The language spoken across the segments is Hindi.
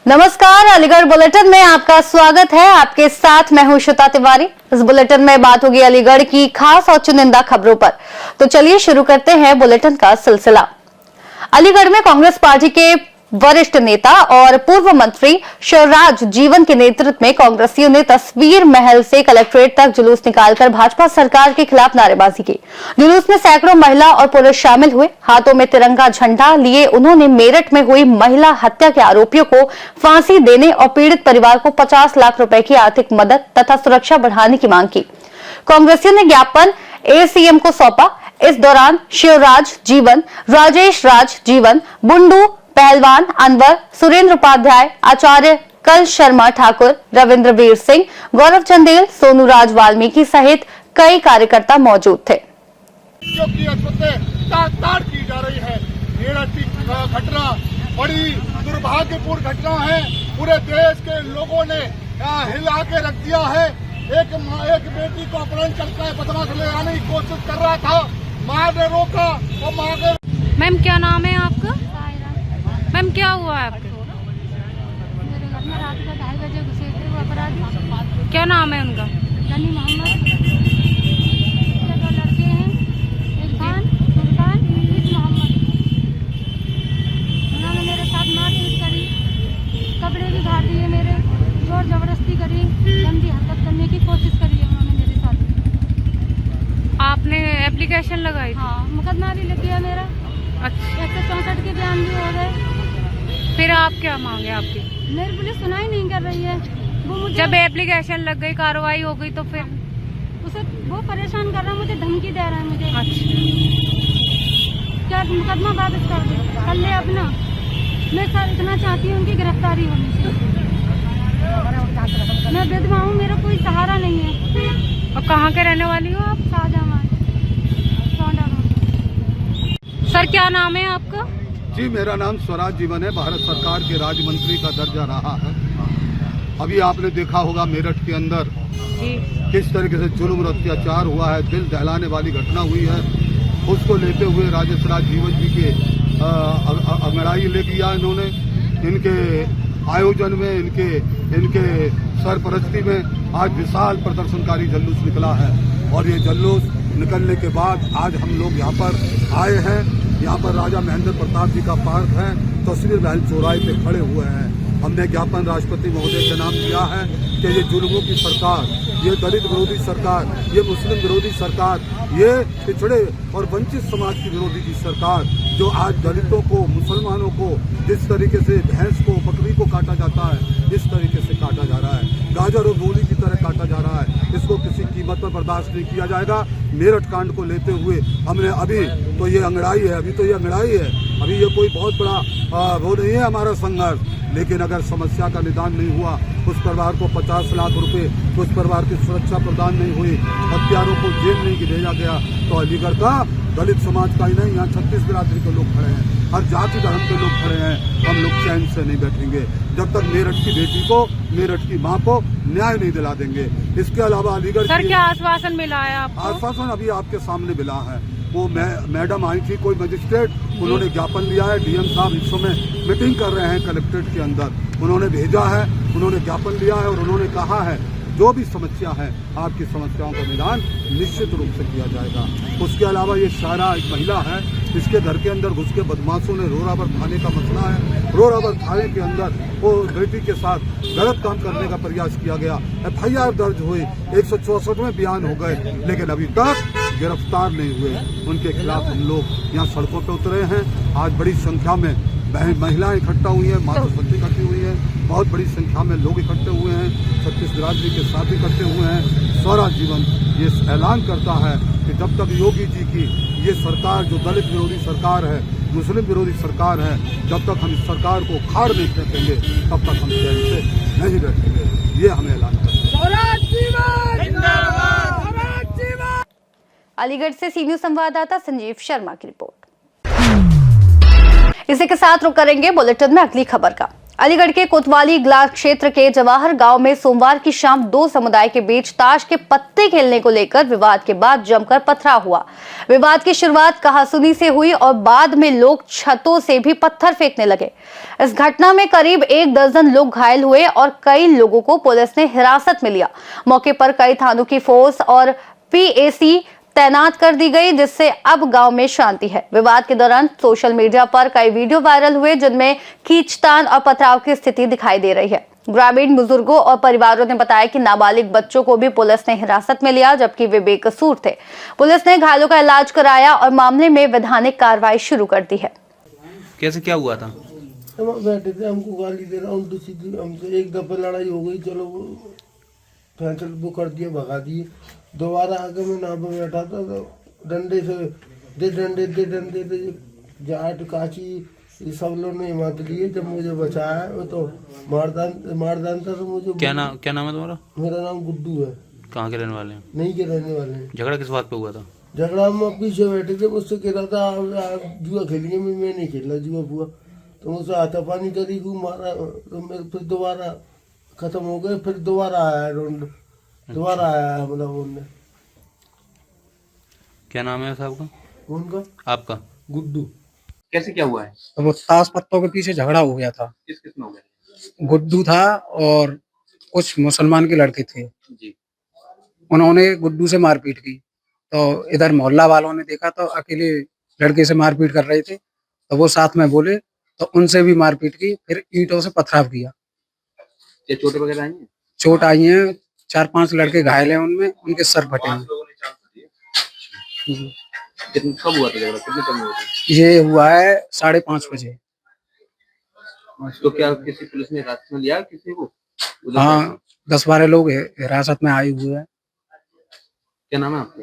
नमस्कार, अलीगढ़ बुलेटिन में आपका स्वागत है। आपके साथ मैं हूं श्वेता तिवारी। इस बुलेटिन में बात होगी अलीगढ़ की खास और चुनिंदा खबरों पर। तो चलिए शुरू करते हैं बुलेटिन का सिलसिला। अलीगढ़ में कांग्रेस पार्टी के वरिष्ठ नेता और पूर्व मंत्री शिवराज जीवन के नेतृत्व में कांग्रेसियों ने तस्वीर महल से कलेक्ट्रेट तक जुलूस निकालकर भाजपा सरकार के खिलाफ नारेबाजी की। जुलूस में सैकड़ों महिला और पुरुष शामिल हुए। हाथों में तिरंगा झंडा लिए उन्होंने मेरठ में हुई महिला हत्या के आरोपियों को फांसी देने और पीड़ित परिवार को 50 लाख रुपए की आर्थिक मदद तथा सुरक्षा बढ़ाने की मांग की। कांग्रेसियों ने ज्ञापन एसीएम को सौंपा। इस दौरान शिवराज जीवन, राजेश राज जीवन, बुंडू पहलवान, अनवर, सुरेंद्र उपाध्याय, आचार्य कल शर्मा ठाकुर, रविंद्र वीर सिंह, गौरव चंदेल, सोनू राज वाल्मीकि सहित कई कार्यकर्ता मौजूद थे। जो की ताड़ की जा रही है, घटना बड़ी दुर्भाग्यपूर्ण घटना है। पूरे देश के लोगों ने हिला के रख दिया है। एक बेटी को अपहरण करके बदमाश ले आने की कोशिश कर रहा था, मां ने रोका और मां के। मैम क्या नाम है आपका? मैम क्या हुआ है आपके? मेरे घर में रात को 2:30 बजे घुसे थे वो अपराधी। क्या नाम है उनका? गनी मोहम्मद। 2 लड़के हैं, इरफान, सुल्तान, ईद मोहम्मद। उन्होंने मेरे साथ मारपीट करी, कपड़े भी फाड़ दिए मेरे, जोर जबरदस्ती करी, गंदी हरकत करने की कोशिश करी है उन्होंने मेरे साथ। आपने एप्लीकेशन लगाई थी? हाँ, मुकदमा भी लग गया मेरा। अच्छा, 164 के बयान भी हो गए। फिर आप क्या मांगे आपकी? मेरी पुलिस सुनाई नहीं कर रही है। वो मुझे जब एप्लीकेशन लग गई, कार्रवाई हो गई तो फिर उसे वो परेशान कर रहा है, मुझे धमकी दे रहा है मुझे। अच्छा, क्या मुकदमा वापस कर दे, कर ले अपना। मैं सर इतना चाहती हूँ उनकी गिरफ्तारी होनी चाहिए। मैं विधवा हूँ, मेरा कोई सहारा नहीं है। और कहाँ के रहने वाली हो आप? शाहजहां। सर क्या नाम है आपका? जी, मेरा नाम स्वराज जीवन है। भारत सरकार के राज्य मंत्री का दर्जा रहा है। अभी आपने देखा होगा मेरठ के अंदर जी किस तरीके से जुल्म और अत्याचार हुआ है, दिल दहलाने वाली घटना हुई है। उसको लेते हुए राजेश राज जीवन जी के अंगड़ाई ले लिया इन्होंने। इनके आयोजन में, इनके सरपरस्ती में आज विशाल प्रदर्शनकारी जुलूस निकला है। और ये जुलूस निकलने के बाद आज हम लोग यहाँ पर आए हैं। यहाँ पर राजा महेंद्र प्रताप जी का पार्क है, तस्वीर महल चौराहे पे खड़े हुए हैं। हमने ज्ञापन राष्ट्रपति महोदय के नाम दिया है कि ये जुल्मों की सरकार, ये दलित विरोधी सरकार, ये मुस्लिम विरोधी सरकार, ये पिछड़े और वंचित समाज की विरोधी की सरकार जो आज दलितों को, मुसलमानों को जिस तरीके से भैंस को, बकरी को काटा जाता है, इस तरीके से काटा जा रहा है, गाजर और मूली की तरह काटा जा रहा है। इसको किसी कीमत पर बर्दाश्त नहीं किया जाएगा। मेरठ कांड को लेते हुए हमने अभी तो ये अंगड़ाई है, अभी ये कोई बहुत बड़ा वो नहीं है हमारा संघर्ष। लेकिन अगर समस्या का निदान नहीं हुआ, उस परिवार को 50 लाख रुपए, उस परिवार की सुरक्षा प्रदान नहीं हुई, हत्यारों को जेल नहीं भेजा गया, तो अलीगढ़ का दलित समाज का ही नहीं, यहाँ 36 बिरादरी के लोग खड़े हैं, हर जाति धर्म के लोग खड़े हैं। हम लोग चैन से नहीं बैठेंगे जब तक मेरठ की बेटी को, मेरठ की मां को न्याय नहीं दिला देंगे। इसके अलावा अलीगढ़ सर क्या आश्वासन मिला है आपको? आश्वासन अभी आपके सामने मिला है। वो मैडम आई थी, कोई मजिस्ट्रेट, उन्होंने ज्ञापन दिया है। डीएम साहब इस समय मीटिंग कर रहे हैं कलेक्ट्रेट के अंदर, उन्होंने भेजा है, उन्होंने ज्ञापन दिया है और उन्होंने कहा है जो भी समस्या है, आपकी समस्याओं का निदान निश्चित रूप से किया जाएगा। उसके अलावा ये सारा एक महिला है, इसके घर के अंदर घुस के बदमाशों ने रोरावर थाने का मसला है, रोरावर थाने के अंदर वो बेटी के साथ गलत काम करने का प्रयास किया गया। FIR दर्ज हुई, 164 बयान हो गए, लेकिन अभी तक गिरफ्तार नहीं हुए। उनके खिलाफ हम लोग यहाँ सड़कों पर उतरे हैं। आज बड़ी संख्या में महिलाएं इकट्ठा हुई हैं, माता शक्ति इकट्ठी हुई है, बहुत बड़ी संख्या में लोग इकट्ठे हुए हैं, 36 बिरादरी के साथ इकट्ठे हुए हैं। स्वराज जीवन ये ऐलान करता है कि जब तक योगी जी की ये सरकार जो दलित विरोधी सरकार है, मुस्लिम विरोधी सरकार है, जब तक हम इस सरकार को उखाड़ नहीं फेंकेंगे, तब तक हम चैन से नहीं बैठेंगे। ये हमें ऐलान करते हैं। अलीगढ़ से सी न्यूज संवाददाता संजीव शर्मा की रिपोर्ट। इसी के साथ रुक करेंगे बुलेटिन में अगली खबर का। अलीगढ़ के कोतवाली ग्लास क्षेत्र के जवाहर गांव में सोमवार की शाम दो समुदाय के बीच ताश के पत्ते खेलने को लेकर विवाद के बाद जमकर पथराव हुआ। विवाद की शुरुआत कहासुनी से हुई और बाद में लोग छतों से भी पत्थर फेंकने लगे। इस घटना में करीब 1 दर्जन लोग घायल हुए और कई लोगों को पुलिस ने हिरासत में लिया। मौके पर कई थानों की फोर्स और पीएसी तैनात कर दी गई, जिससे अब गांव में शांति है। विवाद के दौरान सोशल मीडिया पर कई वीडियो वायरल हुए जिनमें खींचतान और पथराव की स्थिति दिखाई दे रही है। ग्रामीण बुजुर्गों और परिवारों ने बताया कि नाबालिग बच्चों को भी पुलिस ने हिरासत में लिया, जबकि वे बेकसूर थे। पुलिस ने घायलों का इलाज कराया और मामले में वैधानिक कार्रवाई शुरू कर दी है। कैसे क्या हुआ था? हम बैठे थे, हमको गाली दे रहा हूँ, सीधी हमसे एक दफा लड़ाई हो गई, चलो फैसला वो कर दिए, भगा दिए। दोबारा आगे मैं नाव पे बैठा था तो डंडे से दे जाट काची ये सब लोग ने हिम्मत लिए। जब मुझे बचाया वो तो मारदान था। तो मुझे क्या नाम है तुम्हारा? मेरा नाम गुड्डू है। कहाँ के रहने वाले हैं? नहीं के रहने वाले हैं। झगड़ा किस बात पे हुआ था? झगड़ा हम पीछे बैठे थे, मुझसे कह रहा था आप जुआ खेलेंगे, मैं नहीं खेल रहा जुआ बुआ। तो मुझसे हाथापानी करी, मारा, तो मेरे फिर दोबारा खत्म हो गए। फिर दोबारा आया राउंड, दोबारा आया मतलब उनने। क्या नाम है साहब का? उनका आपका? गुड्डू। कैसे क्या हुआ है? तो वो ताश पत्तों के पीछे झगड़ा हो गया था। किस किस में हो गया? गुड्डू था और कुछ मुसलमान के लड़के थे जी। उन्होंने गुड्डू से मारपीट की। तो इधर मोहल्ला वालों ने देखा तो अकेले लड़के से मारपीट कर रहे थे, तो वो साथ में बोले तो उनसे भी मारपीट की। फिर ईंटों से पथराव किया। ये चोटें वगैरह आई हैं? चोट आई है, 4-5 लड़के घायल हैं, उनमें उनके सर फटे हैं। कब हुआ था झगड़ा? कितने टाइम हुआ था? ये हुआ है 5:30 बजे। तो क्या किसी पुलिस ने हिरासत में लिया किसी को? हाँ, 10-12 लोग हिरासत में आए हुए हैं। क्या नाम है आपका?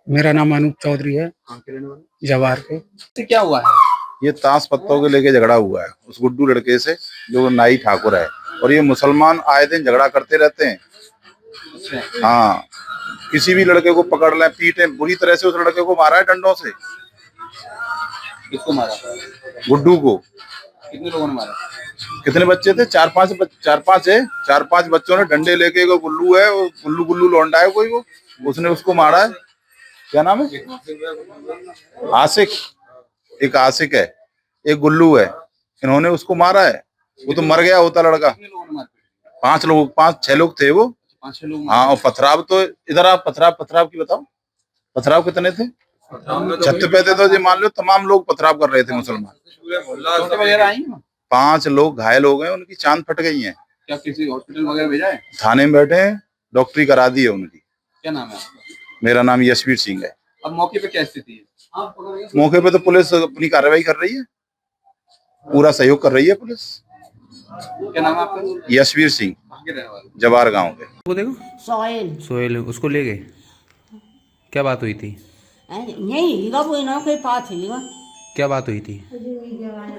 मेरा नाम अनूप चौधरी है, कहाँ के रहने वाले? जवार के। तो क्या हुआ है? ये ताश पत्तों के लेके झगड़ा हुआ है उस गुड्डू लड़के से, जो नाई ठाकुर है। और ये मुसलमान आए दिन झगड़ा करते रहते हैं। हाँ, किसी भी लड़के को पकड़ लें, पीटे बुरी तरह से। उस लड़के को मारा है डंडों से। किसको मारा? गुड्डू को। कितने लोगों ने मारा? कितने बच्चे थे? 4-5 है। 4-5 बच्चों ने डंडे लेके, वो गुल्लू है, वो गुल्लू लौंडा है कोई, वो उसने उसको मारा है। क्या नाम है? आशिक। एक आशिक है, एक गुल्लू है। इन्होंने उसको मारा है। वो तो मर गया होता लड़का। 5-6 लोग थे वो। 5-6 लोग। हाँ, और पथराव तो इधर आप पथराव की बताओ। पथराव कितने थे? छत पे थे तो ये मान लो तमाम लोग पथराव कर रहे थे मुसलमान। चोटें वगैरह आई हैं? 5 लोग घायल हो गए, उनकी चांद फट गई है। क्या किसी हॉस्पिटल वगैरह भेजा है? थाने में बैठे हैं, डॉक्टरी करा दी है उनकी। क्या नाम है आपका? मेरा नाम यशवीर सिंह है। अब मौके पे क्या स्थिति है? मौके पे तो पुलिस अपनी कार्रवाई कर रही है, पूरा सहयोग कर रही है पुलिस। क्या नाम है आपका? यशवीर सिंह, कहाँ के रहने वाले? जवार गांव के। वो देखो सोहेल उसको ले गए। क्या बात हुई थी? यही हीगा वो इन्हों के पास हीगा। क्या बात हुई थी?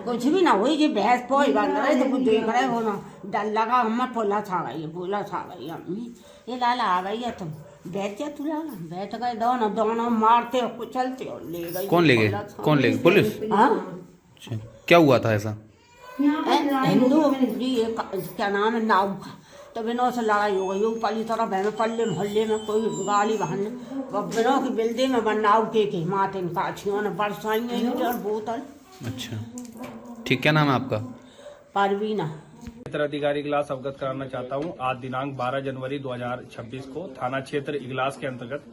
कुछ भी ना हुई, ये भैंस पोई बन रहे तो कुछ देख रहे हो ना, डर लगा। हम बोला छा गई अम्मी, ये लाला आ गई है, तुम बैठ जा। तू लाला बैठ गए, दोनों मारते हो कुचलते हो, ले गई। कौन ले गए? पुलिस? हाँ। अच्छा, क्या हुआ था ऐसा? हिंदू क्या नाम है नाव, तो बिनों से लड़ाई हो गई। पली तरफ बहन पल्ले मोहल्ले में कोई गाली बहन बिनों की बिल्डिंग में बनाव के माते काछियों ने बरसाई बोतल। अच्छा ठीक, क्या नाम है आपका? परवीना। क्षेत्र अधिकारी इगलास अवगत कराना चाहता हूं। आज दिनांक 12 जनवरी 2026 को थाना क्षेत्र इगलास के अंतर्गत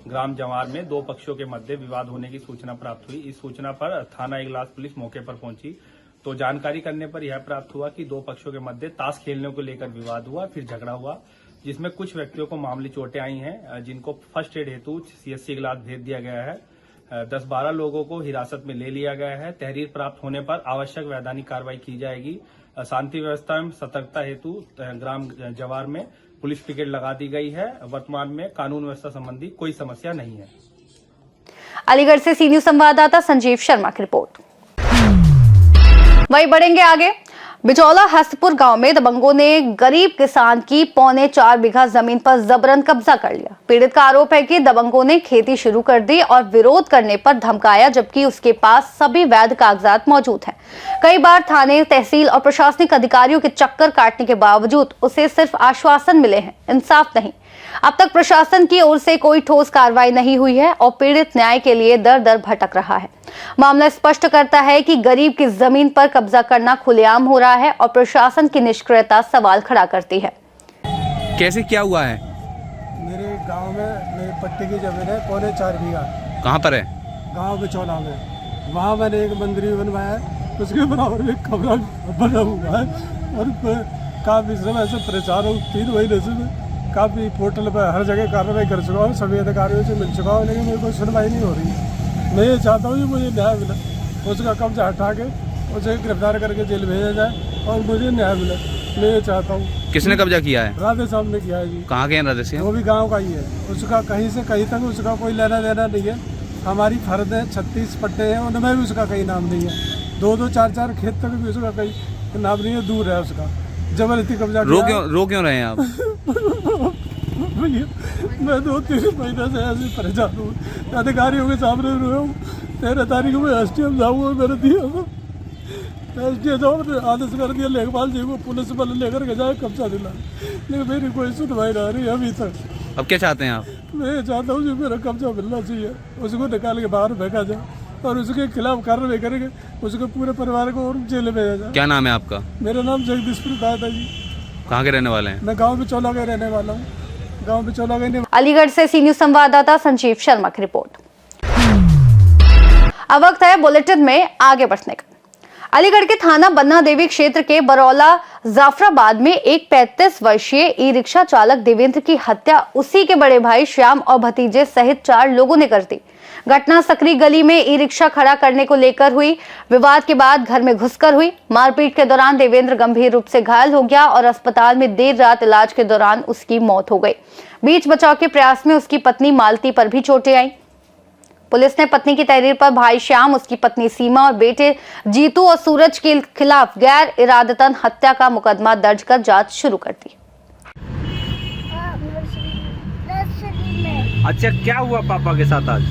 ग्राम जवार में 2 पक्षों के मध्य विवाद होने की सूचना प्राप्त हुई। इस सूचना पर थाना इगलास पुलिस मौके पर पहुंची तो जानकारी करने पर यह प्राप्त हुआ कि 2 पक्षों के मध्य ताश खेलने को लेकर विवाद हुआ, फिर झगड़ा हुआ, जिसमें कुछ व्यक्तियों को मामूली चोटें आई हैं, जिनको फर्स्ट एड हेतु सीएससी इगलास भेज दिया गया है। 10-12 लोगों को हिरासत में ले लिया गया है। तहरीर प्राप्त होने पर आवश्यक वैधानिक कार्रवाई की जाएगी। शांति व्यवस्था में सतर्कता हेतु ग्राम जवार में पुलिस पिकेट लगा दी गई है। वर्तमान में कानून व्यवस्था संबंधी कोई समस्या नहीं है। अलीगढ़ से सी न्यूज संवाददाता संजीव शर्मा की रिपोर्ट। वहीं बढ़ेंगे आगे। बिचौला हस्तपुर गांव में दबंगों ने गरीब किसान की 4.25 बीघा जमीन पर जबरन कब्जा कर लिया। पीड़ित का आरोप है कि दबंगों ने खेती शुरू कर दी और विरोध करने पर धमकाया, जबकि उसके पास सभी वैध कागजात मौजूद हैं। कई बार थाने, तहसील और प्रशासनिक अधिकारियों के चक्कर काटने के बावजूद उसे सिर्फ आश्वासन मिले हैं, इंसाफ नहीं। अब तक प्रशासन की ओर से कोई ठोस कार्रवाई नहीं हुई है और पीड़ित न्याय के लिए दर दर भटक रहा है। मामला स्पष्ट करता है कि गरीब की जमीन पर कब्जा करना खुलेआम हो रहा है और प्रशासन की निष्क्रियता सवाल खड़ा करती है। कैसे क्या हुआ है? मेरे गांव में मेरी पट्टी की जमीन है 4.25 बीघा। कहाँ पर है? गांव बिचौला में। वहाँ मैंने एक मंदिर भी बनवाया है, उसके बराबर में कमरा बना हुआ है और काफ़ी समय से परेशान हूँ। 3 महीने से काफ़ी पोर्टल पर हर जगह कार्रवाई कर चुका हूँ, सभी अधिकारियों से मिल चुका हूँ, लेकिन मेरी कोई सुनवाई नहीं हो रही। मैं ये चाहता हूँ कि मुझे न्याय मिले, उसका कब्जा हटा के उसे गिरफ्तार करके जेल भेजा जाए और मुझे न्याय मिले। मैं ये चाहता हूँ। किसने कब्जा किया है? राधे साहब ने किया है जी। कहाँ के हैं राधे सिंह? वो भी गांव का ही है। उसका कहीं से कहीं तक उसका कोई लेना देना नहीं है। हमारी फर्द है, 36 पट्टे हैं, उनमें भी उसका कहीं नाम नहीं है। 2-2, 4-4 खेत तक भी उसका कहीं नाम नहीं है, दूर है उसका। जबरदस्ती कब्जा रो क्यों रहे हैं आप? भैया मैं 2-3 महीने से ऐसे परेशान हूँ, अधिकारियों के सामने रोया हूँ। 13 तारीख में SDM जाऊँगा, मैंने दिया था, SDM साहब ने आदेश कर दिया लेखपाल जी को पुलिस बल लेकर के जाए कब्जा दिला, लेकिन मेरी कोई सुनवाई नहीं रही अभी तक। अब क्या चाहते हैं आप? मैं चाहता हूँ कि मेरा कब्जा मिलना चाहिए, उसको निकाल के बाहर फेंका जाए और उसके खिलाफ कार्रवाई करेंगे, उसके पूरे परिवार को और जेल में भेजा जाए। क्या नाम है आपका? मेरा नाम जगदीश प्रसाद है जी। कहाँ के रहने वाले हैं? मैं गाँव बिचौला का रहने वाला हूँ। गाँव बिचौला का। अलीगढ़ से सी न्यूज संवाददाता संजीव शर्मा की रिपोर्ट। अब वक्त है बुलेटिन में आगे बढ़ने का। अलीगढ़ के थाना बन्ना देवी क्षेत्र के बरौला जाफराबाद में एक 35 वर्षीय ई रिक्शा चालक देवेंद्र की हत्या उसी के बड़े भाई श्याम और भतीजे सहित 4 लोगों ने कर दी। घटना सकरी गली में ई रिक्शा खड़ा करने को लेकर हुई। विवाद के बाद घर में घुसकर हुई मारपीट के दौरान देवेंद्र गंभीर रूप से घायल हो गया और अस्पताल में देर रात इलाज के दौरान उसकी मौत हो गई। बीच बचाव के प्रयास में उसकी पत्नी मालती पर भी चोटें आई। पुलिस ने पत्नी की तहरीर पर भाई श्याम, उसकी पत्नी सीमा और बेटे जीतू और सूरज के खिलाफ गैर इरादतन हत्या का मुकदमा दर्ज कर जांच शुरू कर दी। अच्छा, क्या हुआ पापा के साथ आज?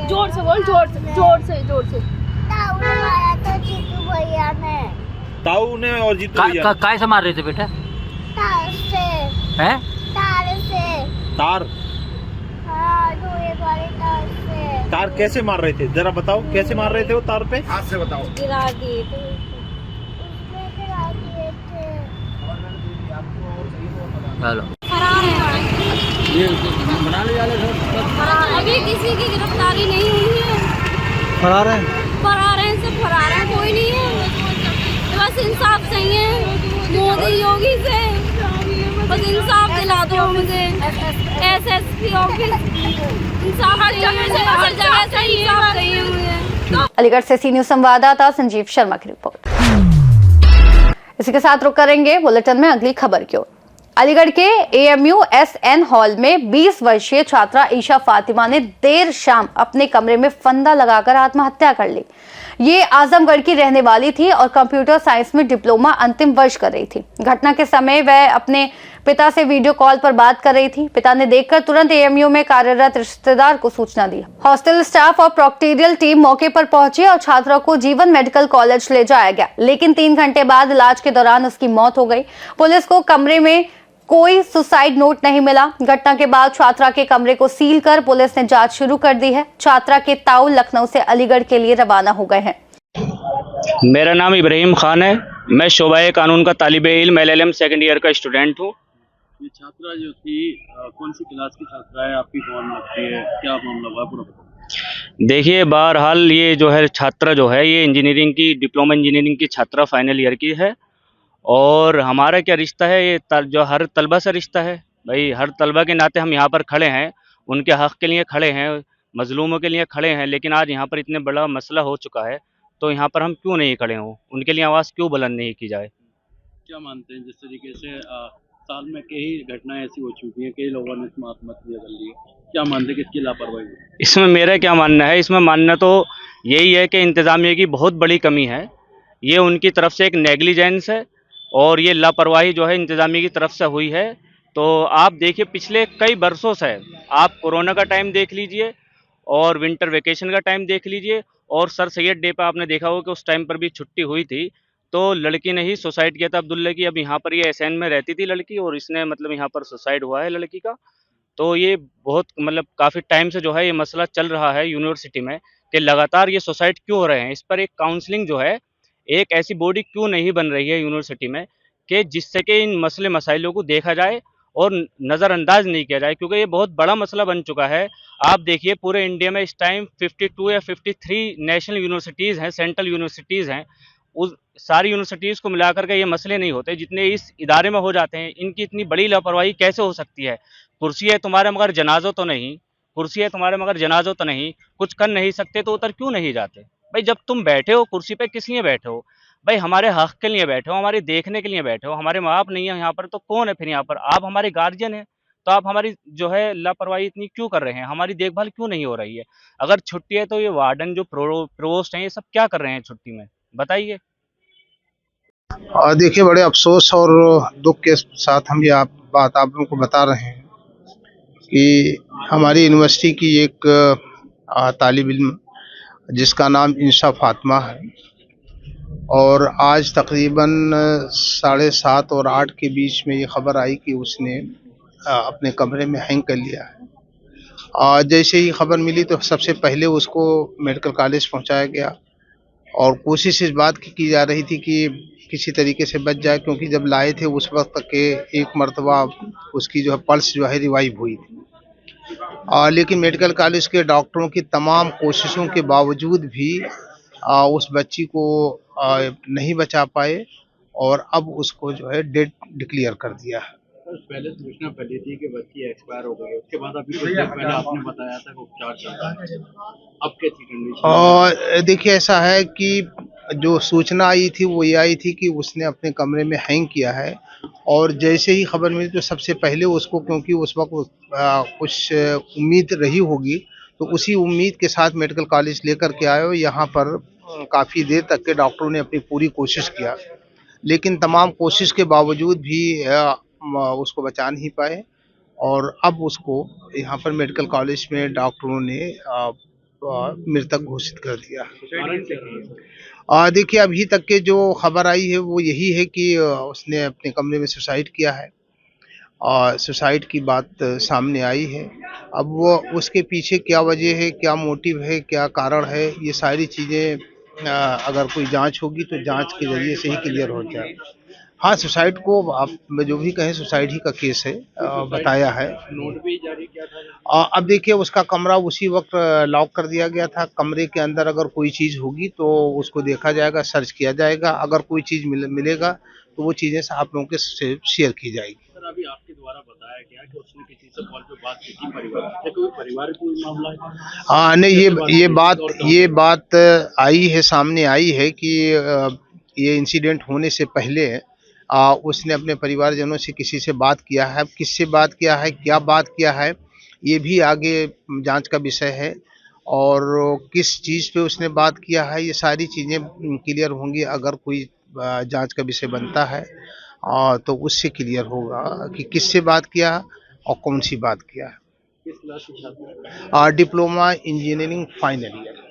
जोर से बोल, जोर से। ताऊ ने और जीतू भैया काय से मार रहे थे बेटा? तार से। हैं? तार से। तार? हाँ, लोहे वाले तार से। तार कैसे मार रहे थे, जरा बताओ कैसे मार रहे थे वो तार पे? हाथ से बताओ। गिरा दिए थे, उसमें गिरा दिए थे। हेलो, अभी किसी की गिरफ्तारी नहीं हुई है। फरार है, सब फरार हैं, कोई नहीं है। तो बस इंसाफ चाहिए मोदी योगी से, बस इंसाफ दिला दो मुझे। SSP ऑफिस इंसाफ हर जगह से इंसाफ चाहिए मुझे। अलीगढ़ से सी न्यूज संवाददाता संजीव शर्मा की रिपोर्ट। इसी के साथ रुक करेंगे बुलेटिन में अगली खबर की ओर। अलीगढ़ के AMU SN हॉल में 20 वर्षीय छात्रा ईशा फातिमा ने देर शाम अपने कमरे में फंदा लगाकर आत्महत्या कर ली। ये आजमगढ़ की रहने वाली थी और कंप्यूटर साइंस में डिप्लोमा अंतिम वर्ष कर रही थी। घटना के समय वह अपने पिता से वीडियो कॉल पर बात कर रही थी। पिता ने देखकर तुरंत AMU में कार्यरत रिश्तेदार को सूचना दी। हॉस्टल स्टाफ और प्रॉक्टोरियल टीम मौके पर पहुंची और छात्रा को जीवन मेडिकल कॉलेज ले जाया गया, लेकिन 3 घंटे बाद इलाज के दौरान उसकी मौत हो गई। पुलिस को कमरे में कोई सुसाइड नोट नहीं मिला। घटना के बाद छात्रा के कमरे को सील कर पुलिस ने जांच शुरू कर दी है। छात्रा के ताऊ लखनऊ से अलीगढ़ के लिए रवाना हो गए हैं। मेरा नाम इब्राहिम खान है। मैं शोबाए कानून का तालिबे इल्म LLM सेकंड ईयर का स्टूडेंट हूँ। ये छात्रा जो थी कौन सी क्लास की छात्रा है, आपकी कौन लगती है, क्या मामला हुआ पूरा बताओ। देखिए, बहरहाल ये जो है छात्रा जो है ये इंजीनियरिंग की, डिप्लोमा इंजीनियरिंग की छात्रा फाइनल ईयर की है। और हमारा क्या रिश्ता है, ये जो हर तलबा से रिश्ता है भाई। हर तलबा के नाते हम यहाँ पर खड़े हैं, उनके हक़ के लिए खड़े हैं, मजलूमों के लिए खड़े हैं। लेकिन आज यहाँ पर इतने बड़ा मसला हो चुका है तो यहाँ पर हम क्यों नहीं खड़े हों, उनके लिए आवाज़ क्यों बुलंद नहीं की जाए। क्या मानते हैं जिस तरीके से साल में कई घटनाएं ऐसी हो चुकी हैं, कई लोगों ने इसमें आत्महत्या कर ली है, क्या मानते हैं किसकी लापरवाही है? इसमें मेरा क्या मानना है, इसमें मानना तो यही है कि इंतज़ामिया की बहुत बड़ी कमी है, ये उनकी तरफ से एक नेग्लिजेंस है और ये लापरवाही जो है इंतज़ामिया की तरफ से हुई है। तो आप देखिए पिछले कई बरसों से, आप कोरोना का टाइम देख लीजिए और विंटर वेकेशन का टाइम देख लीजिए और सर सैयद डे पर आपने देखा होगा कि उस टाइम पर भी छुट्टी हुई थी, तो लड़की ने ही सुसाइड किया था अब्दुल्ला की। अब यहाँ पर ये एसएन में रहती थी लड़की और इसने मतलब यहाँ पर सुसाइड हुआ है लड़की का। तो ये बहुत मतलब काफ़ी टाइम से जो है ये मसला चल रहा है यूनिवर्सिटी में कि लगातार ये सुसाइड क्यों हो रहे हैं। इस पर एक काउंसलिंग जो है, एक ऐसी बॉडी क्यों नहीं बन रही है यूनिवर्सिटी में कि जिससे कि इन मसले मसाइलों को देखा जाए और नज़रअंदाज नहीं किया जाए, क्योंकि ये बहुत बड़ा मसला बन चुका है। आप देखिए पूरे इंडिया में इस टाइम 52 या 53 नेशनल यूनिवर्सिटीज़ हैं, सेंट्रल यूनिवर्सिटीज़ हैं। उस सारी यूनिवर्सिटीज़ को मिलाकर के ये मसले नहीं होते जितने इस इदारे में हो जाते हैं। इनकी इतनी बड़ी लापरवाही कैसे हो सकती है? कुर्सी है तुम्हारे मगर जनाजो तो नहीं, कुर्सी है तुम्हारे मगर जनाजो तो नहीं, कुछ कर नहीं सकते तो उतर क्यों नहीं जाते? भाई जब तुम बैठे हो कुर्सी पे किस लिए बैठे हो? भाई हमारे हक के लिए बैठे हो, हमारे देखने के लिए बैठे हो। हमारे माँ बाप नहीं है यहाँ पर तो कौन है फिर यहाँ पर? आप हमारे गार्जियन हैं, तो आप हमारी जो है लापरवाही इतनी क्यों कर रहे हैं? हमारी देखभाल क्यों नहीं हो रही है? अगर छुट्टी है तो ये वार्डन जो प्रोवोस्ट हैं ये सब क्या कर रहे हैं छुट्टी में, बताइए। देखिए, बड़े अफसोस और दुख के साथ हम ये बात आप लोगों को बता रहे हैं कि हमारी यूनिवर्सिटी की एक तालिब इल्म जिसका नाम इंशा फातिमा है और आज तकरीबन 7:30 और 8 के बीच में ये खबर आई कि उसने अपने कमरे में हैंग कर लिया है। जैसे ही खबर मिली तो सबसे पहले उसको मेडिकल कॉलेज पहुंचाया गया और कोशिश इस बात की जा रही थी कि किसी तरीके से बच जाए, क्योंकि जब लाए थे उस वक्त तक के एक मरतबा उसकी जो है पल्स जो है रिवाइव हुई थी। लेकिन मेडिकल कॉलेज के डॉक्टरों की तमाम कोशिशों के बावजूद भी उस बच्ची को नहीं बचा पाए और अब उसको जो है डेड डिक्लेयर कर दिया है। पहले सूचना फैली थी कि बच्ची एक्सपायर हो गई, उसके बाद अभी कुछ देर पहले आपने बताया था कि उपचार चल रहा है, अब कैसी कंडीशन? और देखिए, ऐसा है कि जो सूचना आई थी वो ये आई थी कि उसने अपने कमरे में हैंग किया है और जैसे ही खबर मिली तो सबसे पहले उसको, क्योंकि उस वक्त कुछ उम्मीद रही होगी, तो उसी उम्मीद के साथ मेडिकल कॉलेज लेकर के आए और यहाँ पर काफ़ी देर तक के डॉक्टरों ने अपनी पूरी कोशिश किया, लेकिन तमाम कोशिश के बावजूद भी उसको बचा नहीं पाए और अब उसको यहाँ पर मेडिकल कॉलेज में डॉक्टरों ने मृतक घोषित कर दिया। देखिए, अभी तक के जो खबर आई है वो यही है कि उसने अपने कमरे में सुसाइड किया है और सुसाइड की बात सामने आई है। अब वो उसके पीछे क्या वजह है, क्या मोटिव है, क्या कारण है, ये सारी चीज़ें अगर कोई जांच होगी तो जांच के जरिए से ही क्लियर हो जाए। हाँ, सुसाइड को आप जो भी कहें सुसाइड ही का केस है, बताया है। नोट भी जारी किया था। अब देखिए, उसका कमरा उसी वक्त लॉक कर दिया गया था। कमरे के अंदर अगर कोई चीज़ होगी तो उसको देखा जाएगा, सर्च किया जाएगा। अगर कोई चीज़ मिलेगा तो वो चीज़ें आप लोगों के से शेयर की जाएगी। सर, अभी आपके द्वारा बताया गया कि उसने किसी से कॉल पे बात की थी परिवार से, कोई पारिवारिक कोई मामला है? हाँ, नहीं, ये बात आई है, सामने आई है कि ये इंसिडेंट होने से पहले उसने अपने परिवारजनों से किसी से बात किया है। किससे बात किया है, क्या बात किया है, ये भी आगे जांच का विषय है और किस चीज़ पे उसने बात किया है, ये सारी चीज़ें क्लियर होंगी। अगर कोई जांच का विषय बनता है तो उससे क्लियर होगा कि किससे बात किया और कौन सी बात किया है। किस क्लास की छात्रा है? Diploma engineering final year.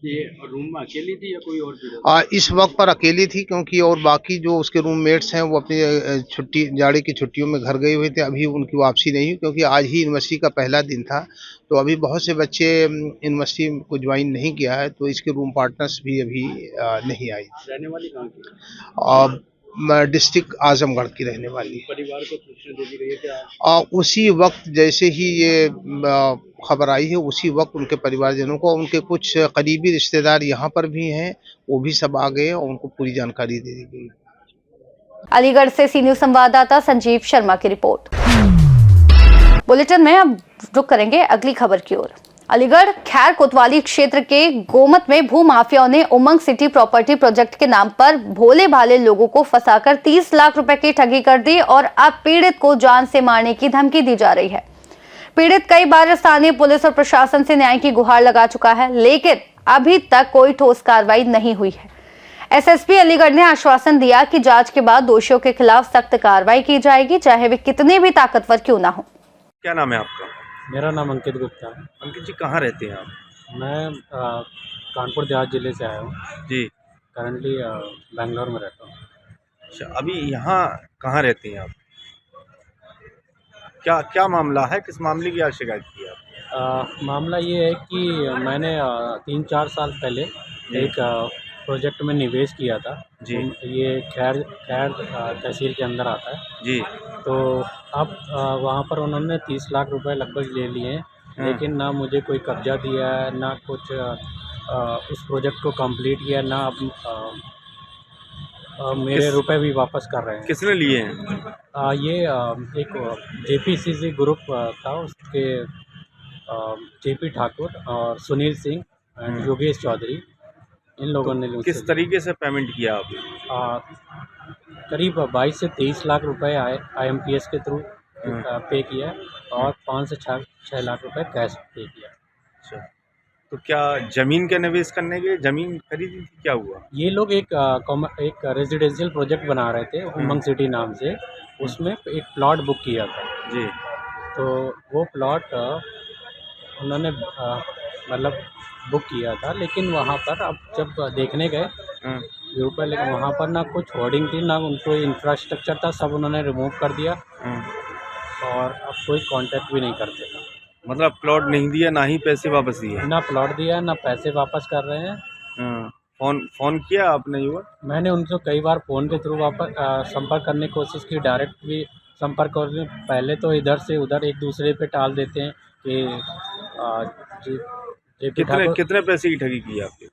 ये रूम में अकेली थी या कोई और भी? इस वक्त पर अकेली थी, क्योंकि और बाकी जो उसके रूममेट्स हैं वो अपनी छुट्टी, जाड़े की छुट्टियों में घर गए हुए थे। अभी उनकी वापसी नहीं हुई, क्योंकि आज ही यूनिवर्सिटी का पहला दिन था, तो अभी बहुत से बच्चे यूनिवर्सिटी को ज्वाइन नहीं किया है, तो इसके रूम पार्टनर्स भी अभी नहीं आई। रहने वाली कहाँ की? डिस्ट्रिक्ट आजमगढ़ की रहने वाली। परिवार को सूचना दे दी गई है क्या? उसी वक्त जैसे ही ये खबर आई है उसी वक्त उनके परिवारजनों को, उनके कुछ करीबी रिश्तेदार यहाँ पर भी हैं, वो भी सब आ गए और उनको पूरी जानकारी दे दी गई। अलीगढ़ से सी न्यूज़ संवाददाता संजीव शर्मा की रिपोर्ट। बुलेटिन में अब रुक करेंगे अगली खबर की ओर। अलीगढ़ खैर कोतवाली क्षेत्र के गोमत में भू माफियाओं ने उमंग सिटी प्रॉपर्टी प्रोजेक्ट के नाम पर भोले भाले लोगों को फंसाकर 30 लाख रुपए की ठगी कर दी और अब पीड़ित को जान से मारने की धमकी दी जा रही है। पीड़ित कई बार स्थानीय पुलिस और प्रशासन से न्याय की गुहार लगा चुका है, लेकिन अभी तक कोई ठोस कार्रवाई नहीं हुई है। एसएसपी अलीगढ़ ने आश्वासन दिया कि जांच के बाद दोषियों के खिलाफ सख्त कार्रवाई की जाएगी, चाहे वे कितने भी ताकतवर क्यों ना हो। क्या नाम है आपका? मेरा नाम अंकित गुप्ता है। अंकित जी, कहाँ रहते हैं आप? मैं कानपुर देहात जिले से आया हूँ। जी। करंटली बेंगलोर में रहता हूँ। अच्छा, अभी यहाँ कहाँ रहते हैं आप? क्या क्या मामला है, किस मामले की आज शिकायत की आप? मामला ये है कि मैंने 3-4 साल पहले एक प्रोजेक्ट में निवेश किया था। जी। ये खैर तहसील के अंदर आता है। जी। तो अब वहाँ पर उन्होंने 30 लाख रुपए लगभग ले लिए हैं, लेकिन ना मुझे कोई कब्जा दिया है, ना कुछ उस प्रोजेक्ट को कंप्लीट किया, ना मेरे रुपए भी वापस कर रहे हैं। किसने लिए हैं? ये एक जेपीसीसी ग्रुप था, उसके जेपी ठाकुर और सुनील सिंह एंड योगेश चौधरी, इन लोगों ने किस तरीके से पेमेंट किया आपने? करीब 22 से 23 लाख रुपए IMPS के थ्रू पे किया और 5 से 6 लाख रुपए कैश पे किया। अच्छा, तो क्या जमीन का निवेश करने के जमीन खरीदी थी, क्या हुआ? ये लोग एक रेजिडेंशियल प्रोजेक्ट बना रहे थे उमंग सिटी नाम से, उसमें एक प्लॉट बुक किया था। जी। तो वो प्लॉट उन्होंने मतलब बुक किया था, लेकिन वहाँ पर अब जब देखने गए ऊपर, लेकिन वहाँ पर ना कुछ होर्डिंग थी, ना उनको इंफ्रास्ट्रक्चर था, सब उन्होंने रिमूव कर दिया और अब कोई कांटेक्ट भी नहीं करते था। मतलब प्लॉट नहीं दिया, ना ही पैसे वापस दिए? ना प्लॉट दिया, ना पैसे वापस कर रहे हैं। फोन किया आपने युवा? मैंने उनसे कई बार फ़ोन के थ्रू वापस संपर्क करने की कोशिश की, डायरेक्ट भी संपर्क करने। पहले तो इधर से उधर एक दूसरे पे टाल देते हैं कि कितने पैसे की ठगी की आपने?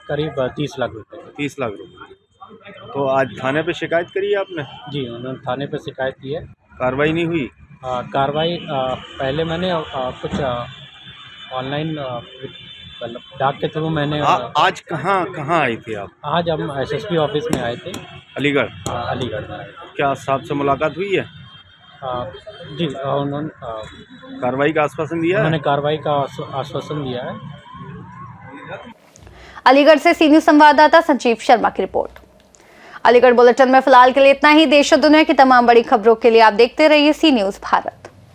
करीब 30 लाख रुपए। 30 लाख रुपए। तो आज थाने पे शिकायत करी है आपने? जी, उन्होंने थाने पे शिकायत की है। कार्रवाई नहीं हुई? कार्रवाई पहले मैंने कुछ ऑनलाइन मतलब डाक के थ्रू मैंने आज कहाँ आए थे आप? आज हम SSP ऑफिस में आए थे, अलीगढ़। अलीगढ़ में आए थे। क्या साहब से मुलाकात हुई है? जी, उन्होंने कार्रवाई का आश्वासन दिया है? उन्होंने कार्रवाई का आश्वासन दिया है। अलीगढ़ से सी न्यूज संवाददाता संजीव शर्मा की रिपोर्ट। अलीगढ़ बुलेटिन में फिलहाल के लिए इतना ही। देश और दुनिया की तमाम बड़ी खबरों के लिए आप देखते रहिए सी न्यूज भारत।